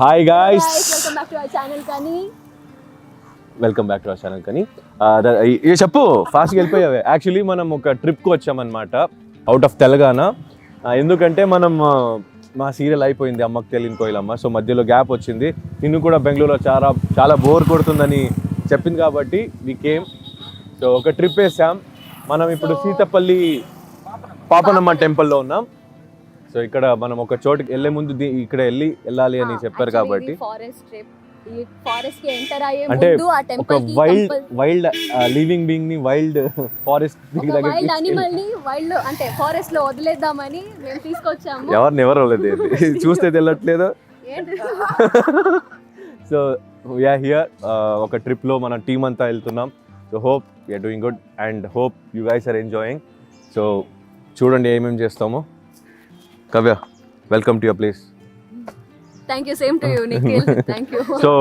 Hi guys, welcome back to our channel. కానీ ఇక చెప్పు ఫాస్ట్గా వెళ్ళిపోయావే. యాక్చువల్లీ మనం ఒక ట్రిప్కి వచ్చామన్నమాట అవుట్ ఆఫ్ తెలంగాణ. ఎందుకంటే మనం మా సీరియల్ అయిపోయింది అమ్మకు తెలియని కోయిలమ్మ. సో మధ్యలో గ్యాప్ వచ్చింది. నిన్ను కూడా బెంగళూరులో చాలా బోర్ కొడుతుందని చెప్పింది కాబట్టి వి కేమ్. సో ఒక ట్రిప్ వేసాం. మనం ఇప్పుడు సీతపల్లి పాపనమ్మ టెంపుల్లో ఉన్నాం. సో ఇక్కడ మనం ఒక చోటుకి వెళ్ళే ముందు ఇక్కడ వెళ్ళాలి అని చెప్పారు కాబట్టి అంటే ఒక వైల్డ్ లివింగ్ బీయింగ్ ని వైల్డ్ ఫారెస్ట్ అంటే ఫారెస్ట్ లో వదిలేద్దామని మేము తీసుకొచ్చాము. ఎవరు వదిలేదు, చూస్తే తెలియట్లేదు. సో వీఆర్ హియర్ ఒక ట్రిప్ లో మన టీం అంతా వెళ్తున్నాం. So hope you're doing good and hope you guys are enjoying. So చూడండి ఏమేమి చేస్తామో. Kavya, welcome to your place. Thank you, same to you, Nikhil. Thank you. So,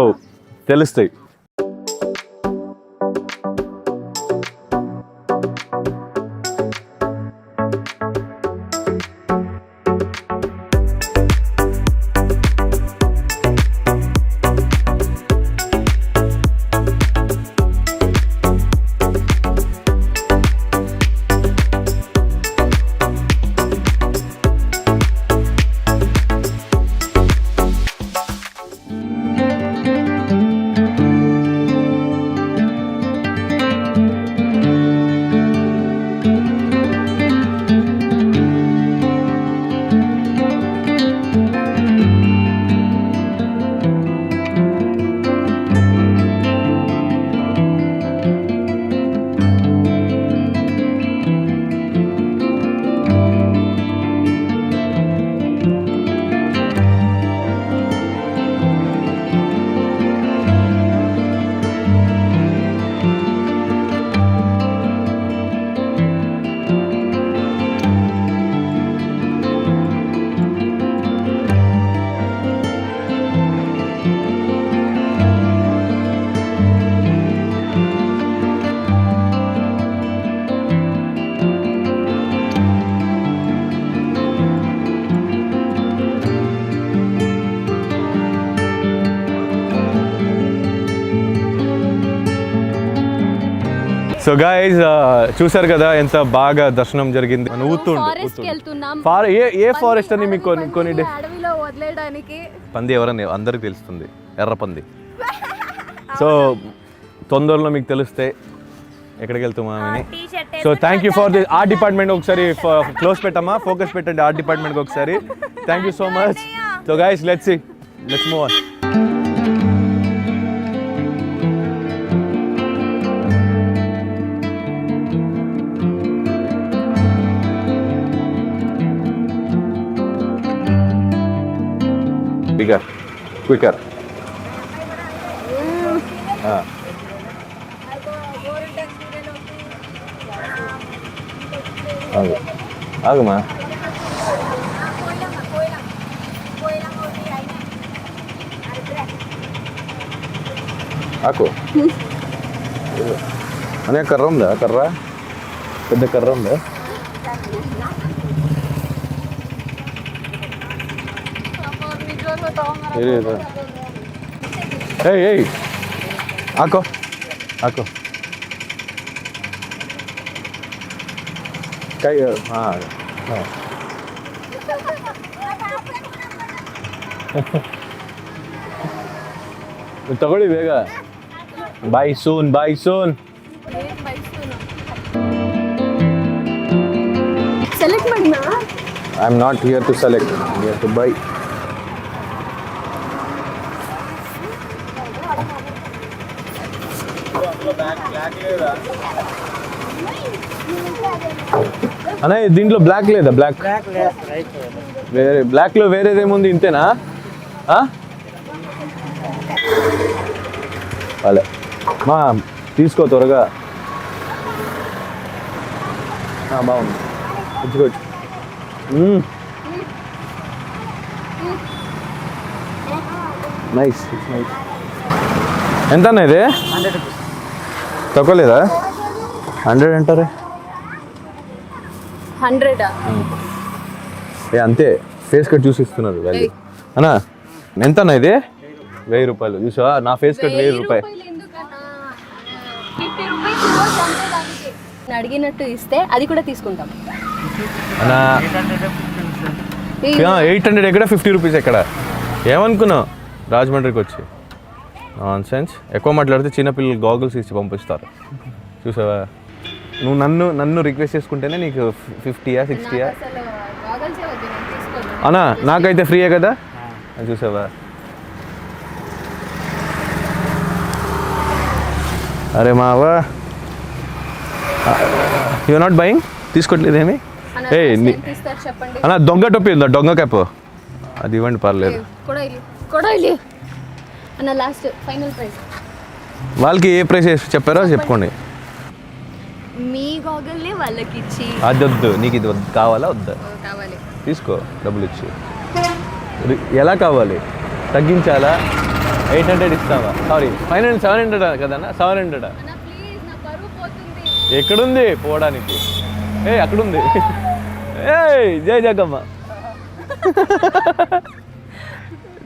తెలుస్తాయి. So guys చూసారు కదా ఎంత బాగా దర్శనం జరిగింది. ఏ ఫారెస్ట్ అని మీకు కొన్ని పంది ఎవరని అందరికి తెలుస్తుంది, ఎర్ర పంది. సో తొందరలో మీకు తెలిస్తే ఎక్కడికి వెళ్తున్నామని. So thank you for the art department. ఒకసారి క్లోజ్ పెట్టమ్మా, ఫోకస్ పెట్టండి ఆర్ట్ డిపార్ట్మెంట్కి ఒకసారి. Thank you so much. So guys let's move on. Bigger, quicker. ఆగమా. ఆకు అనే కర్ర ఉందా? పెద్ద కర్ర ఉందా? ఏయ్ ఆకో ಕೈ ತಗೊಳ್ಳಿ ಬೇಗ. Buy soon. ಸೆಲೆಕ್ಟ್ ಮಾಡಿ. I am not here to select, here to buy. అన్న దీంట్లో బ్లాక్ లేదా? వేరే బ్లాక్లో వేరేదేముంది? ఇంతేనా? అలే మా తీసుకో త్వరగా. బాగుంది, తెచ్చుకోవచ్చు. నైస్. ఎంత అన్న ఇది? తక్కువ లేదా? 100 అంటారే. 100 అంతే, ఫేస్ కట్ చూసి ఇస్తున్నారు. అన్నా ఎంత అన్న ఇది? రూపాయలు చూసావా, నా ఫేస్ కట్ 1000 రూపాయలు. ఎందుకన్నా 50 రూపీస్ అంతే దానికి. అడిగినట్టు ఇస్తే అది కూడా తీసుకుంటాం అన్నా 800 ఎక్కడ 50 రూపీస్ ఎక్కడ, ఏమనుకున్నావు రాజమండ్రికి వచ్చి నాన్ సెన్స్. ఎక్కువ మాట్లాడితే చిన్నపిల్లలు గాగుల్స్ ఇచ్చి పంపిస్తారు చూసావా. నువ్వు నన్ను రిక్వెస్ట్ చేసుకుంటేనే నీకు 50యా 60యా అసలు గాగల్సే వద్దు, నేను తీసుకోను. అన్నా, నాకైతే ఫ్రీయే కదా అది చూసావా. అరే మావా, యు నాట్ బయింగ్, తీసుకోవట్లేదేమి. అన్న, ఏ ఎంత ఇస్తారు చెప్పండి. అన్న దొంగ టొప్పి ఉందా, దొంగ క్యాప్ అది ఇవ్వండి పర్లేదు. కొడాయిలి అన్న, లాస్ట్ ఫైనల్ ప్రైస్. వాళ్ళకి ఏ ప్రైస్ చెప్పారో చెప్పుకోండి. మీ గాగల్ని వాళ్ళకి ఇచ్చి. అది వద్దు, నీకు ఇది కావాలా వద్దా, కావాలి తీసుకో డబ్బులు ఇచ్చి. ఎలా కావాలి, తగ్గించాలా, 800 ఇస్తావా, సారీ ఫైనల్ 700 కదన్నా, 700. అన్న ప్లీజ్, నా పరువు పోతుంది. ఎక్కడుంది పోవడానికి, అక్కడుంది. జై జగమ్మ.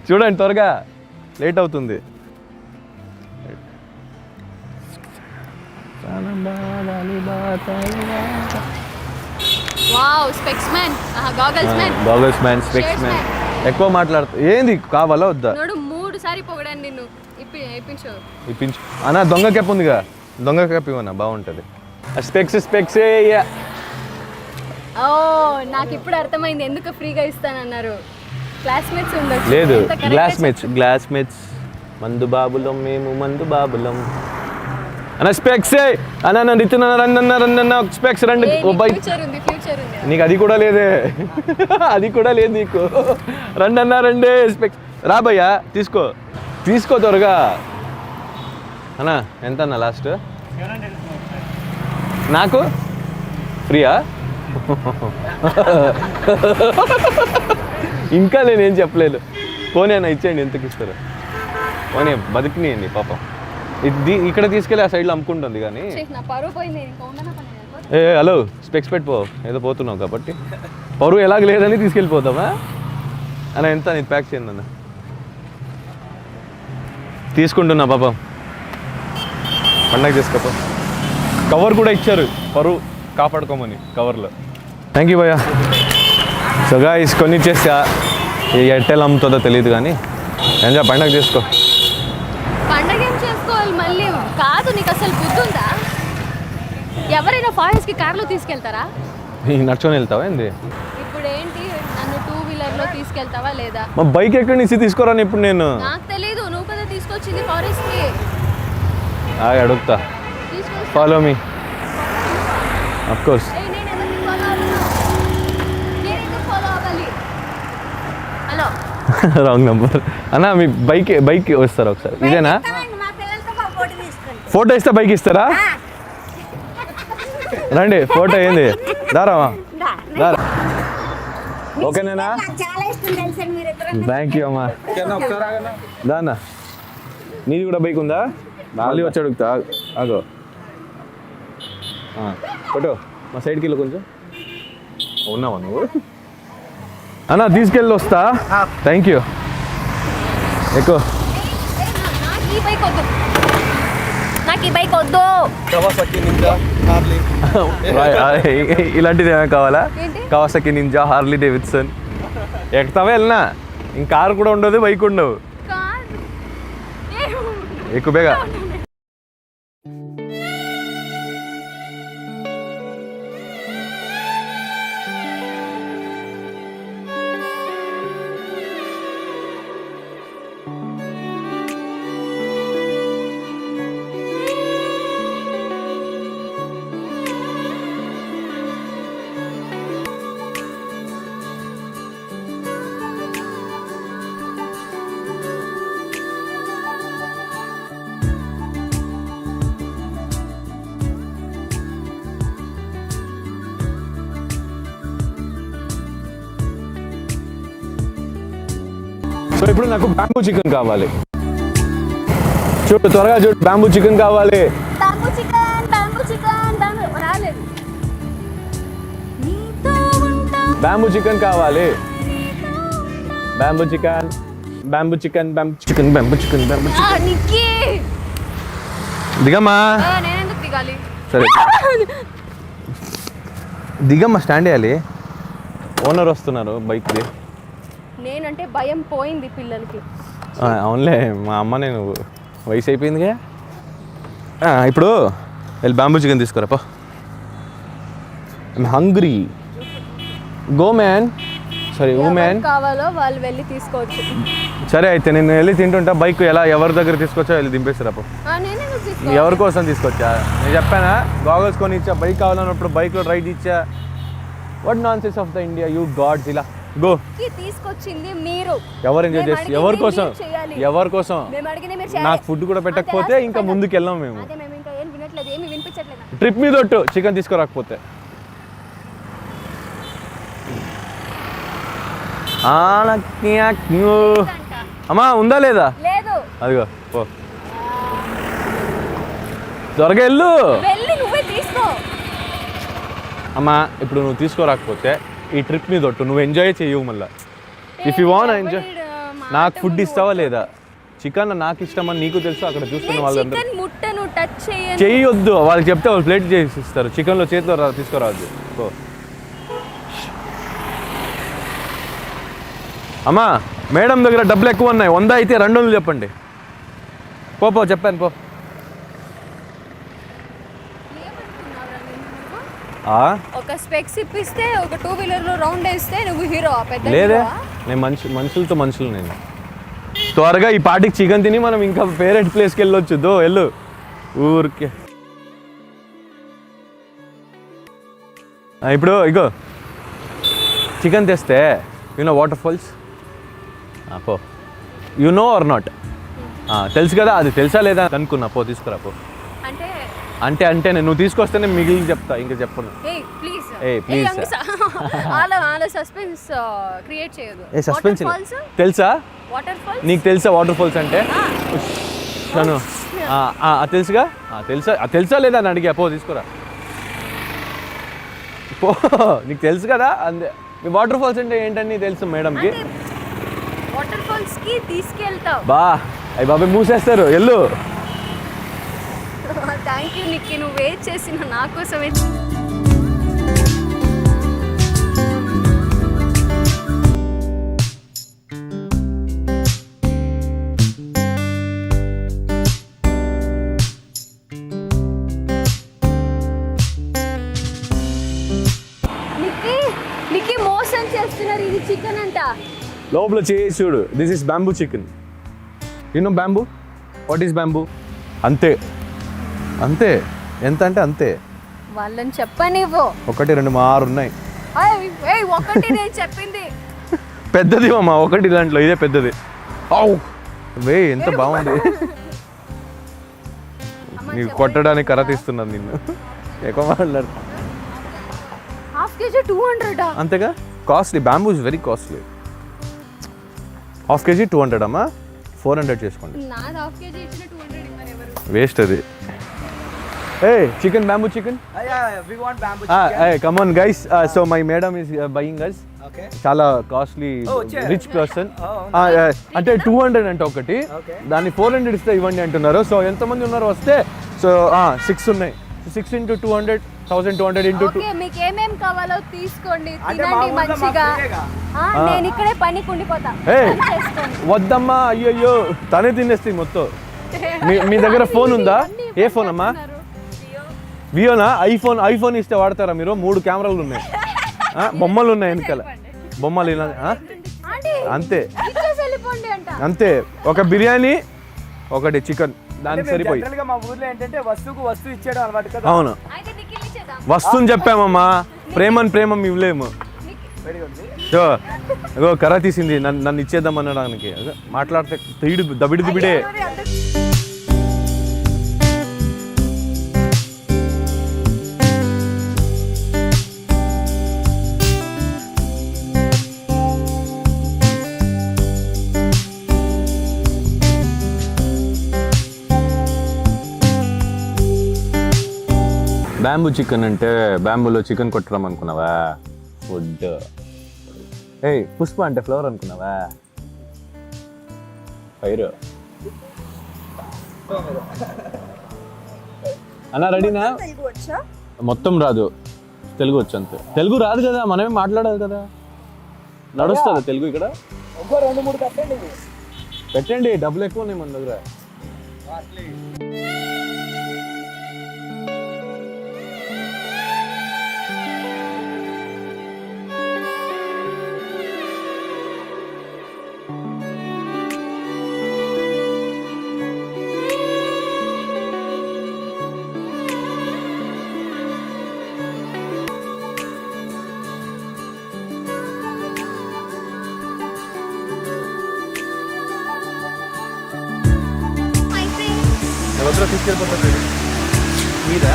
చూడండి త్వరగా, లేట్ అవుతుంది. Wow, specs man, goggles man, goggles man, specs man. ఎక్కువ మాట్లాడుతూ ఏంది, కావాలా వద్దా. నోడు 3 సారి పొగడాను నిన్ను, ఇప్పించు. ఇప్పించు అన్నా. దొంగ క్యాప్ ఉందిగా, దొంగ క్యాప్ ఇవ్వనా బాగుంటుంది. స్పెక్స్ ఓ, నాకు ఇప్పుడు అర్థమైంది ఎందుకు ఫ్రీగా ఇస్తానన్నారు. క్లాస్మేట్స్ ఉండొచ్చు. లేదు, ఎంత correct గా గ్లాస్మేట్స్ మందు బాబులం, మేము మందు బాబులం. అన్న స్పెక్స్ అన్న, నన్ను రన్న స్పెక్స్ రండి. ఓ బై, ఫ్యూచర్ ఉంది. నీకు అది కూడా లేదే, అది కూడా లేదు నీకు. రండి స్పెక్స్ రా భయ్యా, తీసుకో త్వరగా. అన్న ఎంత అన్న లాస్ట్, నాకు ఫ్రీయా. ఇంకా నేనేం చెప్పలేదు. పోనీ అన్న ఇచ్చేయండి, ఎంతకి ఇస్తారు. పోనీ బతికినాయండి పాపం. ఇక్కడ తీసుకెళ్ళి ఆ సైడ్లో అమ్ముకుంటుంది కానీ. నా పరువు పోయింది. ఇంకా ఉండనా పని? హలో, స్పెక్స్ పెట్టుకో, ఏదో పోతున్నావు కాబట్టి. పరువు ఎలాగ లేదని తీసుకెళ్ళిపోతామా అన్న. ఎంత నీకు ప్యాక్ చేయండి అన్న, తీసుకుంటున్నా పాపం. పండగ చేసుకోపో. కవర్ కూడా ఇచ్చారు పరువు కాపాడుకోమని, కవర్లో. థ్యాంక్ యూ భయ్యా. సో గాయ్స్, కొన్ని ఇచ్చేస్తా. ఎట్టెల్ అమ్ముతుందో తెలియదు కానీ ఎంజాయ్, పండగ చేసుకో. పండగ ఏం చేసుకోవాలి మళ్ళీ? కాదు, నీకు అసలు బుద్ధి ఉందా? ఎవరైనా ఫారెస్ట్కి కార్లో తీసుకెళ్తారా? నడుచుకొని వెళ్తావా ఏంది? ఇప్పుడు ఏంటి, నన్ను 2 వీలర్లో తీసుకెళ్తావా లేదా? మా బైక్ ఎక్కడి నుంచి తీసుకోరాను ఇప్పుడు నేను. నాకు తెలీదు, నువ్వు కదా తీసుకొచ్చింది ఫారెస్ట్కి. అడుగుతా, follow me of course. Hello, wrong number అన్న. మీ బైక్ వస్తారా ఒకసారి, ఇదేనా? ఫోటో ఇస్తే బైక్ ఇస్తారా? రండి, ఫోటో ఏంది, దారావా దారా. ఓకేనా? థ్యాంక్ యూ అమ్మా. దానా, నీది కూడా బైక్ ఉందా? మళ్ళీ వచ్చి అడుగుతా, ఆగో. ఫోటో మా సైడ్కి వెళ్ళి కొంచెం. ఉన్నావా నువ్వు అన్న? తీసుకెళ్ళి వస్తా. Thank you. ఎక్కువ నాకు ఈ బైక్ వద్దు. ఇలాంటిది ఏమైనా కావాలా? ఏంటి? కవాసకి నింజా, హార్లీ డేవిడ్సన్ ఎక్కుతావా? వెళ్ళినా ఇంక కారు కూడా ఉండదు, బైక్ ఉండవు. ఎక్కువ బేగా. సో ఇప్పుడు నాకు బ్యాంబూ చికెన్ కావాలి. చూడు త్వరగా చూడు, బ్యాంబూ చికెన్ కావాలి. బ్యాంబూ చికెన్ కావాలి. Bamboo chicken, bamboo chicken bamboo chicken bamboo chicken bamboo chicken. Nikki దిగమ్మా. నేను ఎందుకు దిగాలి? సరే దిగమ్మా, స్టాండ్ వేయాలి. ఓనర్ వస్తున్నారు బైక్ది. నేనంటే భయం పోయింది పిల్లలకి. అవునులే, మా అమ్మ నేను వయసు అయిపోయిందిగా. ఇప్పుడు వెళ్ళి బ్యాంబూ చికెన్ తీసుకురాపో. I'm hungry. Go man. సరే ఓ మ్యాన్. కావాలో వాళ్ళు వెళ్ళి తీసుకోవచ్చు. సరే అయితే నేను వెళ్ళి తింటుంటా. బైక్ ఎలా ఎవరి దగ్గర తీసుకొచ్చా వెళ్ళి దింపేస్తారాపో. ఎవరి కోసం తీసుకొచ్చా? నేను చెప్పానా గాగల్స్ కొని ఇచ్చా, బైక్ కావాలన్నప్పుడు బైక్లో రైడ్ ఇచ్చా. What nonsense of the India you gods. ఇలా గో. తీసుకొచ్చింది మీరు. ఎవరు ఎంజాయ్ చేసి ఎవరి కోసం? ఎవరి కోసం? నాకు ఫుడ్ కూడా పెట్టకపోతే ఇంకా ముందుకు వెళ్ళాం మేము. ట్రిప్ మీద ఒట్టు చికెన్ తీసుకురాకపోతే. అమ్మా ఉందా లేదా? అదిగో పో, త్వరగా వెళ్ళు. అమ్మా ఇప్పుడు నువ్వు తీసుకోరాకపోతే ఈ ట్రిప్ మీద ఒట్టు, నువ్వు ఎంజాయ్ చేయవు మళ్ళీ. If you want enjoy. నాకు ఫుడ్ ఇస్తావా లేదా? చికెన్ నాకు ఇష్టమని నీకు తెలుసు. అక్కడ చూస్తున్న వాళ్ళందరూ చెయ్యొద్దు. వాళ్ళకి చెప్తే వాళ్ళు ప్లేట్ చేసి ఇస్తారు. చికెన్లో చేతిలో తీసుకురావద్దు. పో. అమ్మా మేడం దగ్గర డబ్బులు ఎక్కువ ఉన్నాయి, 100 అయితే 200 చెప్పండి. పో చెప్పాను పో. ఒక స్పెక్స్ ఇప్పిస్తే ఒక 2 వీలర్లో రౌండ్ వేస్తే నువ్వు హీరో. లేదే, నేను మనుషులతో మనుషులు. నేను త్వరగా ఈ పార్టీకి చికెన్ తిని మనం ఇంకా ఫేవరెట్ ప్లేస్కి వెళ్ళొచ్చు. దో వెళ్ళు ఊరికే. ఇప్పుడు ఇగో చికెన్ తెస్తే యూనో వాటర్ ఫాల్స్. పో. You know or not? తెలుసు కదా. అది తెలుసా లేదా అనుకున్నా. పో తీసుకురా పో. అంటే నువ్వు తీసుకొస్తేనే మిగిలిన చెప్తా, ఇంకా చెప్పను. సస్పెన్స్ తెలుసా నీకు? తెలుసా వాటర్ ఫాల్స్ అంటే? తెలుసుగా. తెలుసా లేదా అని అడిగా. పో తీసుకురా పో. నీకు తెలుసు కదా. అంతే. వాటర్ ఫాల్స్ అంటే ఏంటని తెలుసు మేడంకి. వాటర్ ఫాల్స్ కి తీసుకెళ్తావు. అయ్యి బాబాయ్ మూసేస్తారు. వెళ్ళు. థ్యాంక్ యూ నిక్కి, నువ్వు వెయిట్ చేసిన నా కోసమే. నిక్కి మోసం చేస్తున్నారు. ఇది చికెన్ అంట. లోపల చేసి చూడు. This is bamboo chicken. You know bamboo? What is bamboo? అంతే అంతే. ఎంత అంటే అంతే. వాళ్ళని చెప్పనివ్వు. 1 2 6 ఉన్నాయి. ఒకటి నేను చెప్పింది పెద్దది అమ్మా. ఒకటి దాంట్లో ఇదే పెద్దది. వే ఎంత బాగుంది. నీకు కొట్టడానికి కర్ర తీస్తున్నాను నిన్ను. ఎక్కువ మాట్లాడు. ½ kg 200. అంతేగా costly. Bamboo is very costly. ½ kg 200 అమ్మా. 400 చేసుకోండి. వేస్ట్ అది. Chicken, bamboo chicken? Yeah, we want bamboo chicken. Come on guys. So my madam is buying us. Okay. చాలా కాస్ట్లీ రిచ్ పర్సన్. అంటే 200 అంటే ఒకటి, దాన్ని 400 ఇస్తే ఇవ్వండి అంటున్నారు. సో ఎంతమంది ఉన్నారు వస్తే? సో 6 ఉన్నాయి. 6 into 200, 1200 into 2. మీకు ఏమేం కావాలో తీసుకోండి, తినండి మంచిగా. నేను ఇక్కడే పనికి ఉండిపోతా. వద్దమ్మా, అయ్యో తనే తినేస్తాయి మొత్తం. మీ దగ్గర ఫోన్ ఉందా? ఏ ఫోన్ అమ్మా? వియోనా? ఐఫోన్ ఇస్తే వాడతారా మీరు? 3 కెమెరాలు ఉన్నాయి, బొమ్మలు ఉన్నాయి వెనకాల. బొమ్మలు ఇలా అంతే అంతే. ఒక బిర్యానీ, ఒకటి చికెన్, దానికి సరిపోయి. మా ఊర్లో ఏంటంటే వస్తువు ఇచ్చేయడం అలవాటు కదా. అవును, వస్తువుని చెప్పామమ్మా. ప్రేమం ఇవ్వలేము. కర్ర తీసింది నన్ను ఇచ్చేద్దాం అనడానికి. మాట్లాడితే దబిడే. బ్యాంబూ చికెన్ అంటే బ్యాంబూలో చికెన్ కొట్టడం అనుకున్నావా? ఫుడ్. పుష్ప అంటే ఫ్లవర్ అనుకున్నావా? ఫైర్ అన్నా రెడీనా? మొత్తం రాదు, తెలుగు వచ్చు అంతే. తెలుగు రాదు కదా, మనమే మాట్లాడాలి కదా. నడుస్తుంది తెలుగు ఇక్కడ. ఇంకో 2-3 కట్టండి. పెట్టండి, డబ్బులు ఎక్కువ ఉన్నాయి మన దగ్గర. ఎవరితో తీసుకెళ్ళిపోతుంది మీద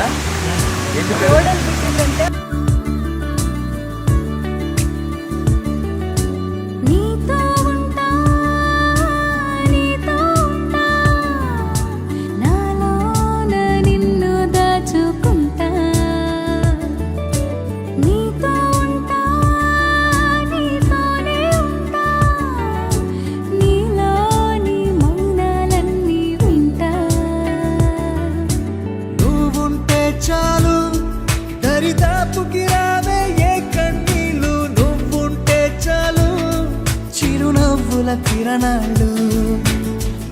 కిరణాలు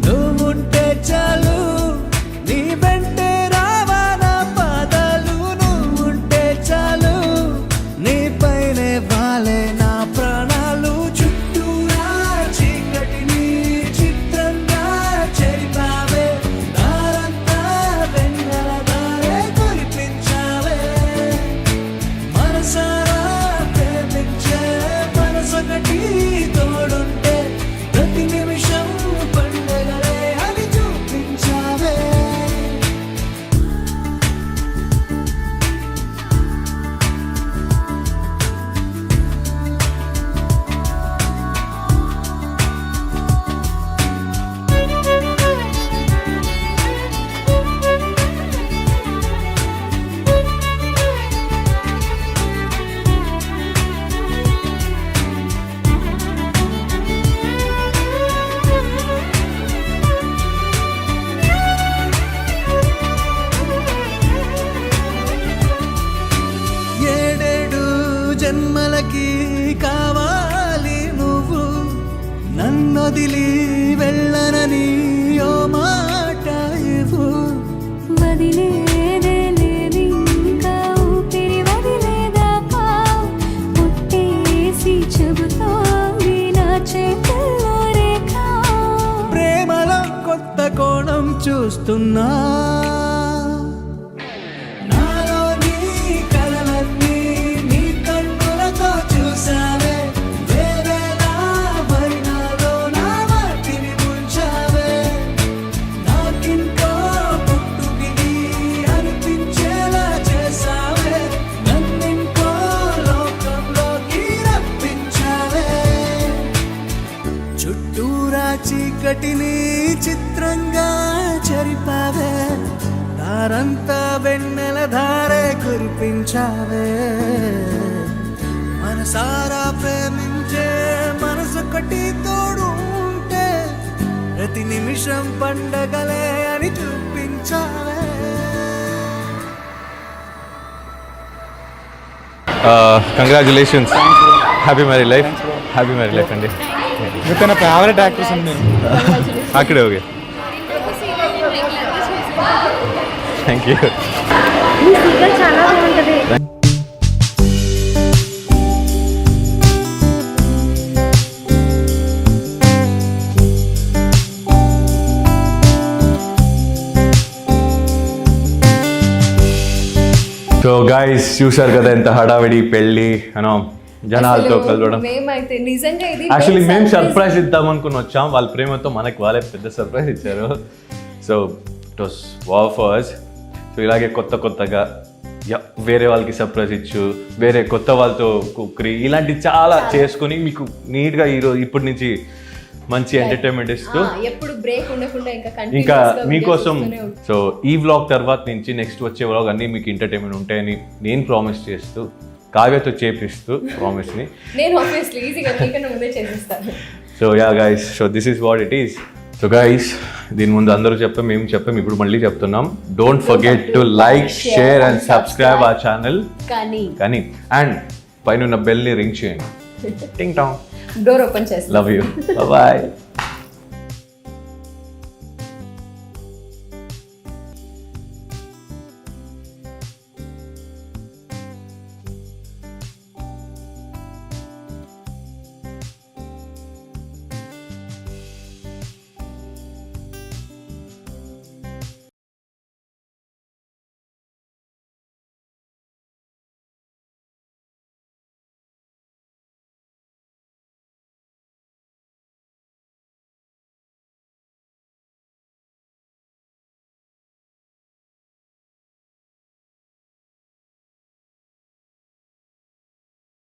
నువ్వుంటే చాలు, నీ వెంటే రావాలా పాదాలు. నువ్వుంటే చాలు, నీ పైనే వాలే నా ప్రాణాలు. చుట్టూరా చీకటిని చిత్రంగా చెరిపావే, దారంతా వెన్నెల దారే కురిపించావే. మనసారా ప్రేమించే మనసొకటి తోడుంటే ప్రతి నిమిషం పండగలే అని చూపించావే. ఏడేడు జన్మలకి కావాలి నువ్వు, నన్నొదిలి వెళ్ళనని ఓ మాట ఇవ్వు. వదిలేదే లేదు ఇంకా ఊపిరి వదిలేదాకా, పుట్టేసి చెబుతోంది నా చేతుల్లో రేఖ. ప్రేమలో కొత్త కోణం చూస్తున్నా, నాలో నీ కలలన్నీ నీ కన్నులతో చూసావే. వేరేలా వర్ణాలో నా వాటిని ముంచావే. నాకింకో పుట్టుకిది అనిపించేలా చేసావే. నన్నింకో లోకంలోకి రప్పించావే. చుట్టూరా చీకటిని చిత్రంగా చెరిపావే, దారంతా వెన్నెల ధారే కురిపించావే. మనసారా ప్రేమించే మనసొకటి తోడు ఉంటే ప్రతి నిమిషం పండగలే అని చూపించావే. Congratulations, happy married life. Happy married life అండి. నా ఫేవరెట్ యాక్టర్స్ అండి. అక్కడే ఓకే, థ్యాంక్ యూ. చాలా బాగుంటది. సో గైస్ చూశారు కదా ఎంత హడావిడి పెళ్ళి అనో జనాలతో కలవడం. మేమైతే నిజంగా ఇది యాక్చువల్లీ మేము సర్ప్రైజ్ ఇద్దాం అనుకుని వచ్చాం, వాళ్ళ ప్రేమతో మనకి వాళ్ళే పెద్ద సర్ప్రైజ్ ఇచ్చారు. So it was wow for us. So ఇలాగే కొత్తగా వేరే వాళ్ళకి సర్ప్రైజ్ ఇచ్చు, వేరే కొత్త వాళ్ళతో కుక్కరి ఇలాంటి చాలా చేసుకుని మీకు నీట్గా ఇప్పటి నుంచి మంచి ఎంటర్టైన్మెంట్ ఇస్తూ ఎప్పుడు బ్రేక్ ఉండకుండా ఇంకా మీకోసం. సో ఈ వ్లాగ్ తర్వాత నుంచి నెక్స్ట్ వచ్చే వ్లాగ్ అన్నీ మీకు ఎంటర్టైన్మెంట్ ఉంటాయని నేను ప్రామిస్ చేస్తూ, కావ్యతో చేపిస్తూ ప్రామిస్ని నేను ఆబ్వియస్లీ ఈజీగా మీకన్నా ముందే చేసేస్తాను. So yeah guys, so this is what it is. So guys దీని ముందు అందరూ చెప్పాం, మేము చెప్పాం, ఇప్పుడు మళ్ళీ చెప్తున్నాం. Don't forget to like, share and subscribe our channel. కానీ అండ్ పైన ఉన్న బెల్ ని రింగ్ చేయండి. టింగ్ టాంగ్. డోర్ ఓపెన్ చేస్తాను. Love you. బాయ్.